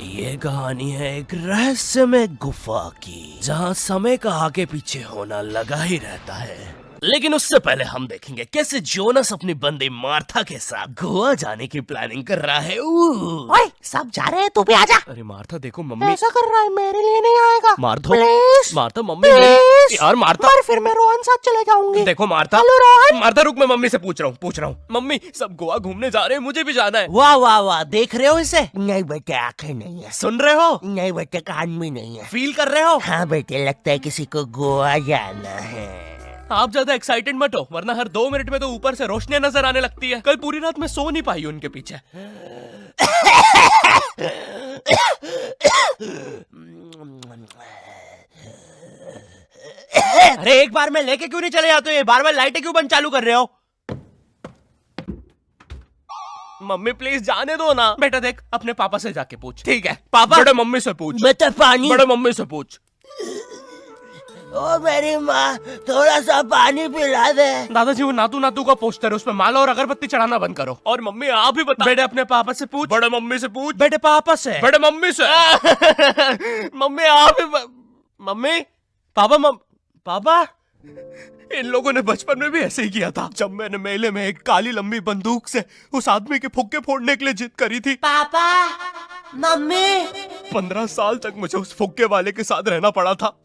ये कहानी है एक रहस्यमय गुफा की, जहाँ समय का आगे पीछे होना लगा ही रहता है। लेकिन उससे पहले हम देखेंगे कैसे जोनस अपनी बंदी मार्था के साथ गोवा जाने की प्लानिंग कर रहा है। ओए, सब जा रहे हैं, तू भी आजा। अरे मार्था देखो, मम्मी ऐसा कर रहा है, मेरे लिए नहीं आएगा। Martha, please Martha mummy please. यार मार्था, पर फिर मैं रोहन साथ चले जाऊंगी। देखो मार्था, हेलो रोहन। मार्था रुक, मैं मम्मी से पूछ रहा हूँ। मम्मी सब गोवा घूमने जा रहे हैं, मुझे भी जाना है। वाह वाह वाह, देख रहे हो इसे? नहीं बेटे, आंखें नहीं है। सुन रहे हो? नहीं बेटे, कान भी नहीं है। फील कर रहे हो? हाँ बेटे, लगता है किसी को गोवा जाना है। आप ज्यादा एक्साइटेड मत हो, वरना हर 2 मिनट में तो ऊपर से रोशनियां नजर आने लगती है। कल पूरी रात मैं सो नहीं पाई उनके पीछे। अरे एक बार में लेके क्यों नहीं चले जाते हो? बार बार लाइटें क्यों बंद चालू कर रहे हो? मम्मी प्लीज जाने दो ना। बेटा देख, अपने पापा से जाके पूछ। ठीक है पापा? बड़े मम्मी से पूछ। बेटा पानी। बड़े मम्मी से पूछ। ओ मेरी माँ, थोड़ा सा पानी पिला दे। दादाजी वो नातू नातू का पोस्टर है, उसमें माला और अगरबत्ती चढ़ाना बंद करो। और मम्मी आप भी बता। बेटे अपने पापा से पूछ। बड़े मम्मी से पूछ। बेटे पापा से। बड़े मम्मी से। मम्मी आप भी मम्मी पापा पापा इन लोगों ने बचपन में भी ऐसे ही किया था, जब मैंने मेले में एक काली लंबी बंदूक से उस आदमी के फुक्के फोड़ने के लिए जिद करी थी। पापा, मम्मी। 15 साल तक मुझे उस फुक्के वाले के साथ रहना पड़ा था।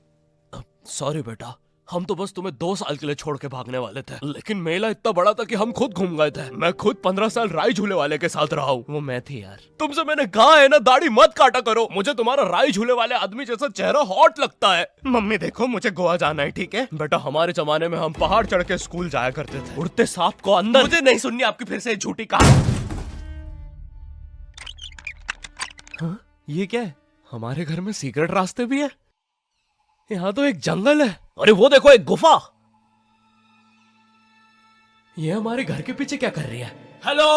सॉरी बेटा, हम तो बस तुम्हें 2 साल के लिए छोड़ के भागने वाले थे, लेकिन मेला इतना बड़ा था कि हम खुद घूम गए थे। मैं खुद 15 साल राई झूले वाले के साथ रहा हूँ। वो मैं थी यार। तुमसे मैंने कहा है ना, दाढ़ी मत काटा करो। मुझे तुम्हारा राई झूले वाले आदमी जैसा चेहरा हॉट लगता है। मम्मी देखो, मुझे गोवा जाना है, ठीक है बेटा। हमारे जमाने में हम पहाड़ चढ़ के स्कूल जाया करते थे, उड़ते सांप को अंदर। मुझे नहीं सुननी आपकी फिर से झूठी कहानी। हाँ, ये क्या है? हमारे घर में सीक्रेट रास्ते भी है। यहाँ तो एक जंगल है। अरे वो देखो, एक गुफा। ये हमारे घर के पीछे क्या कर रही है? हेलो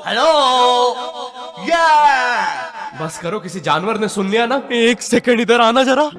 हेलो, बस करो, किसी जानवर ने सुन लिया ना। 1 सेकंड इधर आना जरा।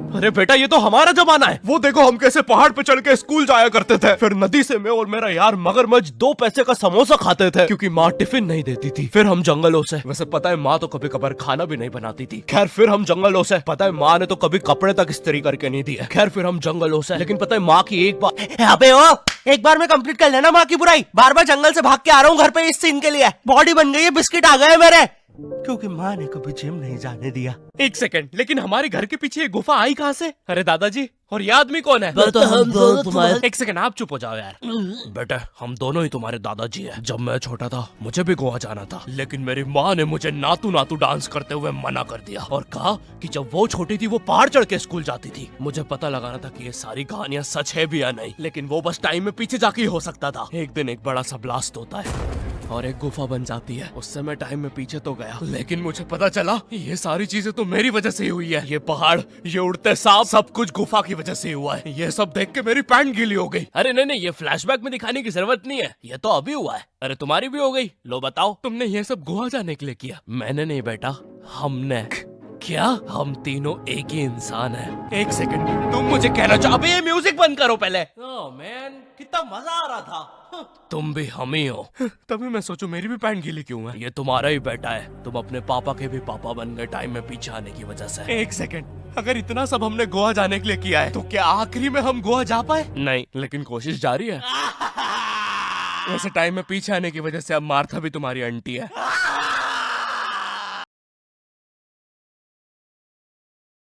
अरे बेटा, ये तो हमारा जमाना है। वो देखो, हम कैसे पहाड़ पे चढ़ के स्कूल जाया करते थे। फिर नदी से मैं और मेरा यार मगरमच्छ 2 पैसे का समोसा खाते थे, क्योंकि माँ टिफिन नहीं देती थी। फिर हम जंगलों से, वैसे पता है माँ तो कभी कभार खाना भी नहीं बनाती थी। खैर फिर हम जंगलों से, पता है माँ ने तो कभी कपड़े तक इस्त्री करके नहीं दिए। खैर फिर हम जंगलों से, लेकिन पता है माँ की एक बार। अबे ओ, एक बार में कंप्लीट कर लेना माँ की बुराई। बार बार जंगल से भाग के आ रहा हूँ घर पे इस सीन के लिए। बॉडी बन गई है, बिस्किट आ गए मेरे, क्योंकि माँ ने कभी जिम नहीं जाने दिया। 1 सेकंड, लेकिन हमारे घर के पीछे ये गुफा आई कहाँ से? अरे दादाजी, और ये आदमी कौन है? तो हम दोनों तुम्हारे। 1 सेकंड, आप चुप हो जाओ यार। बेटा, हम दोनों ही तुम्हारे दादाजी हैं। जब मैं छोटा था मुझे भी गोवा जाना था, लेकिन मेरी माँ ने मुझे नातू नातू डांस करते हुए मना कर दिया और कहा कि जब वो छोटी थी वो पहाड़ चढ़ के स्कूल जाती थी। मुझे पता लगाना था कि ये सारी कहानियां सच है भी या नहीं, लेकिन वो बस टाइम में पीछे जाके ही हो सकता था। एक दिन एक बड़ा सा ब्लास्ट होता है और एक गुफा बन जाती है। उससे मैं टाइम में पीछे तो गया, लेकिन मुझे पता चला ये सारी चीजें तो मेरी वजह से ही हुई है। ये पहाड़, ये उड़ते सांप, सब कुछ गुफा की वजह से हुआ है। ये सब देख के मेरी पैंट गीली हो गई। अरे नहीं नहीं, ये फ्लैशबैक में दिखाने की जरूरत नहीं है, ये तो अभी हुआ है। अरे तुम्हारी भी हो गई। लो बताओ, तुमने ये सब गोवा जाने के लिए किया? मैंने नहीं बेटा, हमने। क्या? हम तीनों एक ही इंसान हैं। 1 सेकंड, तुम मुझे कहना चाहो? अबे ये म्यूजिक बंद करो पहले। ओह मैन, कितना मजा आ रहा था। तुम भी हम ही हो। तभी मैं सोचू मेरी भी पैंट गीली क्यों है। ये तुम्हारा ही बेटा है, तुम अपने पापा के भी पापा बन गए टाइम में पीछे आने की वजह से। 1 सेकंड, अगर इतना सब हमने गोवा जाने के लिए किया है तो क्या आखिरी में हम गोवा जा पाए? नहीं, लेकिन कोशिश जारी है। वैसे टाइम में पीछे आने की वजह से अब मार्था भी तुम्हारी आंटी है।